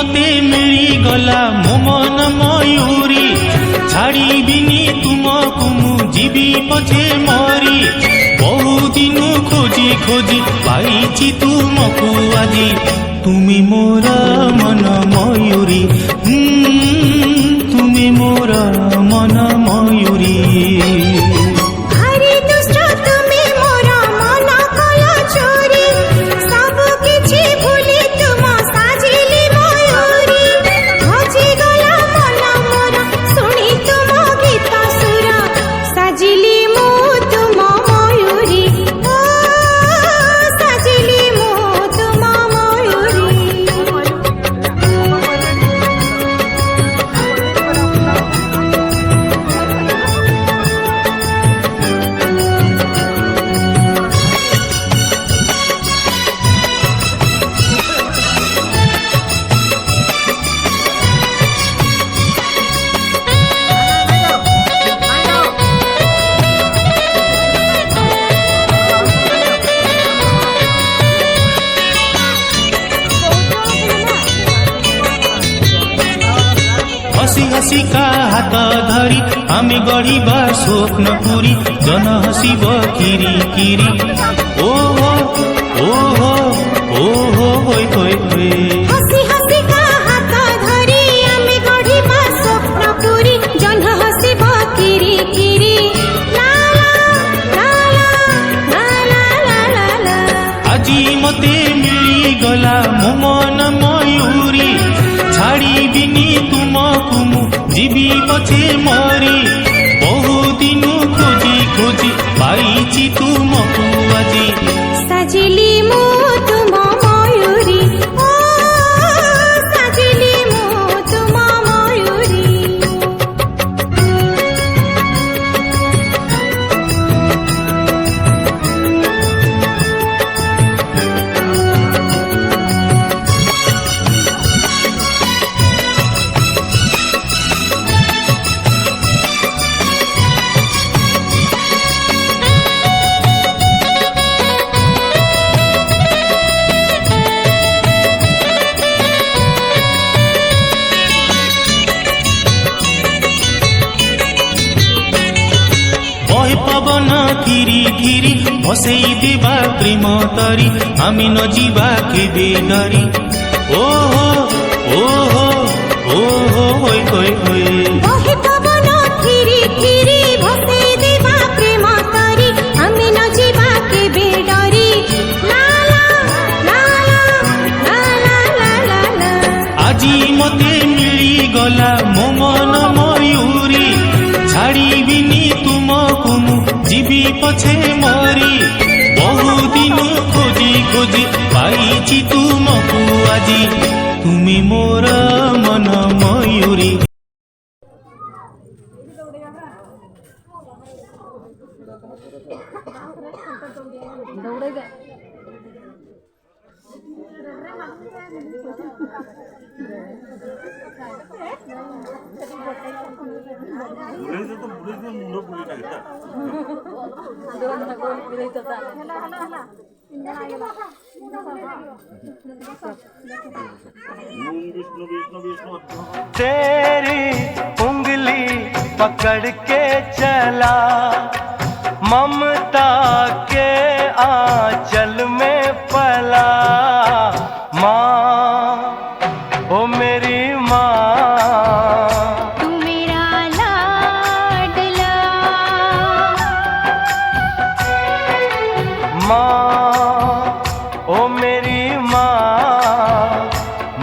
मते मिली गला मो मन मयूरी छाड़ीबिनी तुमको मु जीवी पछे मरी बहु दिन खोजी खोजी पाइछि तुमको आजी तुमी मोर मन मयूरी तुमी मोर मन मयूरी हसी हसी का हाथ धरी आमी गढ़ीबा स्वप्न पूरी जन हसीब किरी किरी ओ हो ओ हो ओ हो होय होय होय हसी हसी का हाथ धरी आमी गढ़ीबा स्वप्न पूरी जन हसीब किरी किरी ला ला ला ला ला ला ला आजी मते मिली गला मो मन मयूरी छाड़ीबिनी तुमको मु जीवी पछे मरी बहु दिन खोजी खोजी पाइछि तुमको आजी साजिली मु तुम मयूरी ओ साजिली मु तुम मयूरी पवन खिरी खिरी भसई देवा प्रेम तरी आमी न जीवा केबे डरी ओ हो ओ हो ओ हो होय होय होय ओहे पवन खिरी खिरी भसई देवा प्रेम तरी आमी न जीवा केबे डरी ला ला ला ला ला ला ला आजी मते मिली गला मो मन मयूरी छाड़ीबिनी तुमको मु जीवी पछे मरी बहु दिन खोजी खोजी पाइछि तुमको आजी तुमी मोर मन मयूरी तेरी उंगली पकड़ के चला ममता के आंचल में पला माँ ओ मेरी माँ तू मेरा लाडला माँ ओ मेरी माँ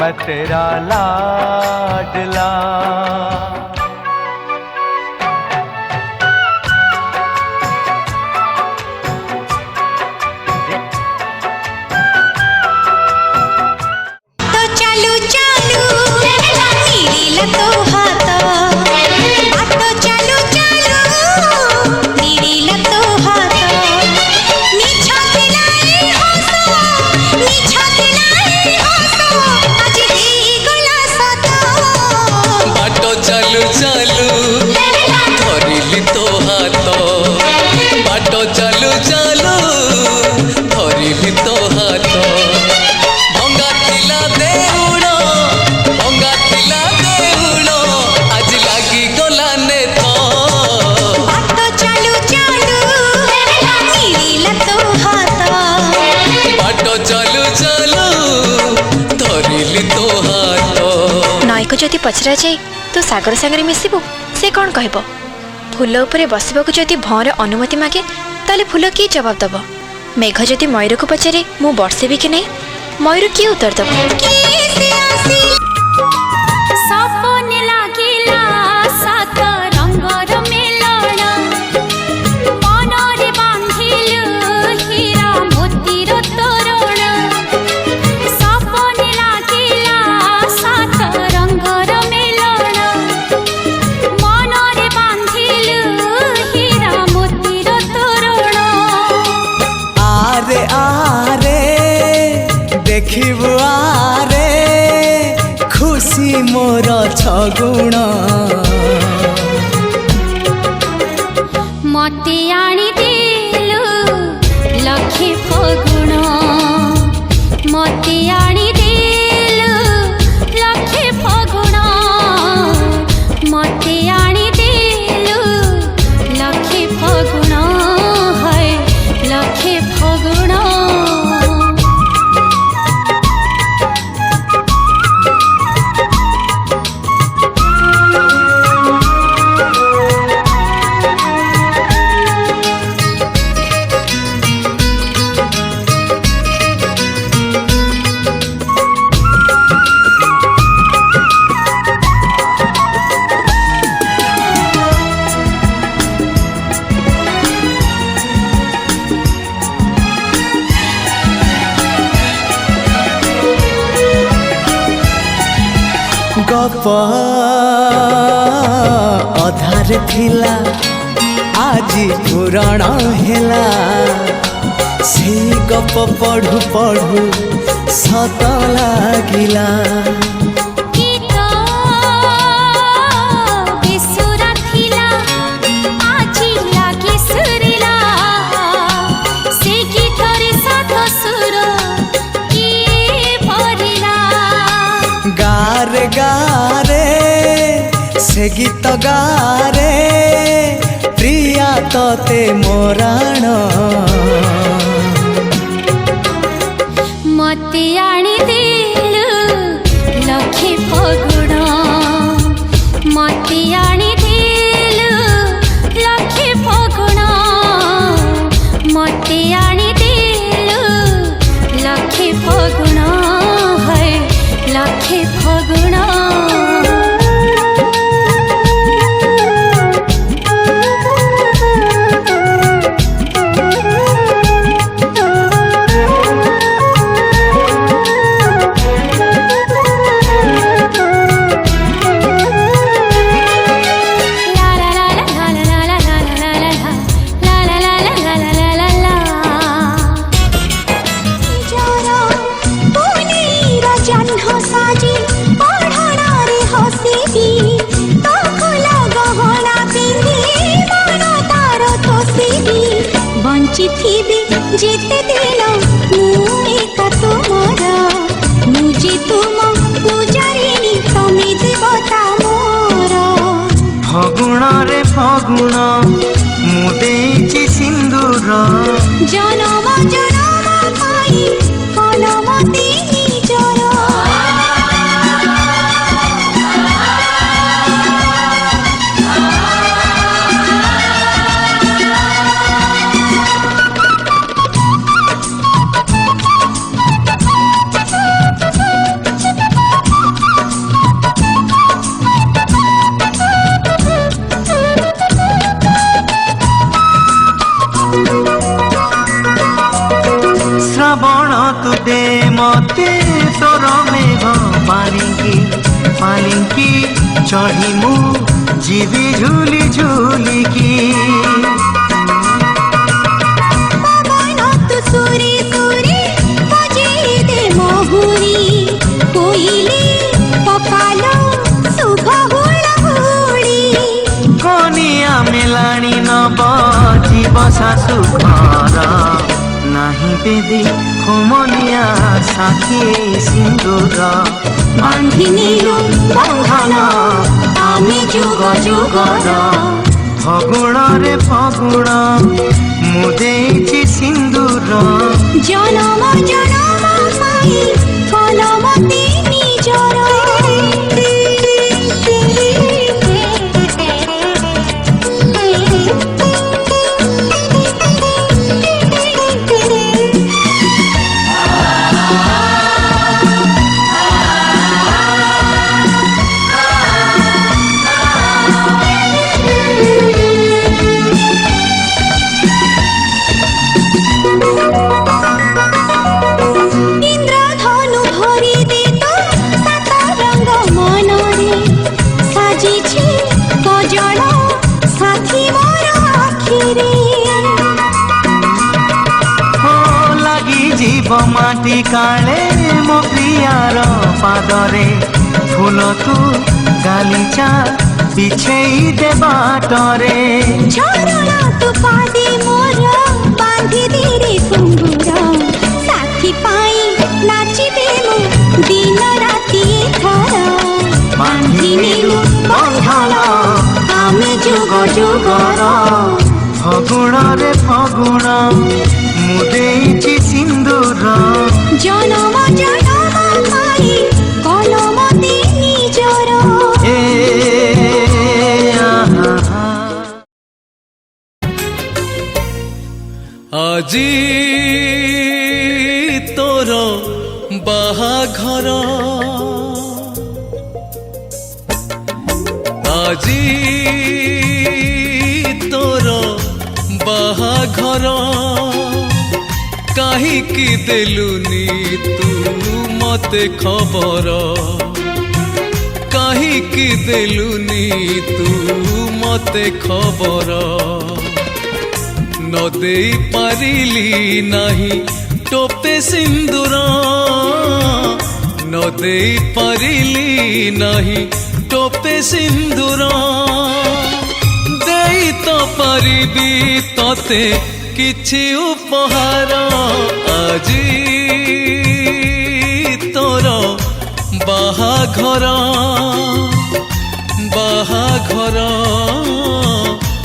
मैं तेरा लाडला तो चालू चालू नीला तो हाथ तो चालू चालू नीला तो हाथ निछा दिलाई हसो आज दी गला सतो बाटो चालू चालू धरिली तो हाथ बाटो चालू चालू धरिली तो हाथ भंगा थिला देउड़ तो हाथ नई को जदि पचरा जाए तू सागर सागर मिसबू से कौन कहब फूल उपरे बसवाक जदि भौर अनुमति मागे ताले फूल किए जवाब दब मेघ जदि मयूर को पचारे मु बर्षेबी कि नहीं मयूर किए उत्तर दब सपने लागिला सात रंगर मेलण मनरे बांधिलु हीरा मोतीर तोरण सपने लागिला सात रंगर मेलण मनरे बांधिलु हीरा मोतीर तोरण आरे आरे देखिबु आरे खुशी मोर छगुण मते आनी दिलु लखे फगुण मते आनी दिलु लखे फगुण मते आनी दिलु लखे फगुण है लखे फगुण गप अधार थिला आजी पुराण हेला से गप पढ़ु पढ़ु सत लागिला गीत बिसुरा थिला आजी लागे सुरिला से गीतरे सात सुर किए भरिला गारे गारे से गीत गारे प्रिया तते मोराण मते आनी दिलु लखे फगुण मते आनी दिलु लखे फगुण मते आनी दिलु लखे फगुण है लखे फगुण जेते दिल मुका तुमर मुझे तुम पूजारिणी तमे देवता मोर फगुण रे फगुण मु देछि सिंदूर जनम जनम पाई कलमती निजर श्रावण तु दे मते तोर मेघ पालिंकी चढ़ी मु जीवी झूली झूली की पवन तु सुरी सुरी बजे दे महुरी कोइली पकालो सुख हुला हुड़ी कनिया मेलाणी नब जीव शाशु घर नाही बेदी होमनिया साखी सिंदूर बांधिनीलु बंधन आमी जुग जुगर फगुण रे फगुण मु देछि सिंदूर जनम जनम पाई कलमती निजर ଆଖି ମୋର ଆଖିରେ ଓ ଲାଗିଯିବ ମାଟି କାଳେ ମୋ ପ୍ରିୟାର ପାଦରେ ଫୁଲ ତୁ ଗାଲିଚା ବିଛେଇ ଦେ ବାଟରେ ଝରଣା ତୁ ପାଦେ ମୋର ବାନ୍ଧି ଦେରେ କୁମ୍ଭୁର ସାଥି ପାଇଁ ନାଚିବେ ମୁଁ ଦିନ ରାତି ଥର ବାନ୍ଧି ନେଲୁ ବନ୍ଧନ ଆମେ ଯୁଗ ଯୁଗର ଫଗୁଣରେ ଫଗୁଣ ମୁଁ ଦେଇଛି ସିନ୍ଦୁର ଜନମ ଜନମ ପାଇଁ କଲମତି ନିଜର ଏ ଆହା আজি তোর বাহাঘর আজি তোর বাহাঘর কাহিকি দেলুনি তু মতে খবর কাহিকি দেলুনি তু মতে খবর न दे पारिली नाही टोपे सिंदूर न दे पारिली नाही टोपे सिंदूर देई तो पारिबी तते किछि उपहार आजी तोर बाहाघर बाहाघर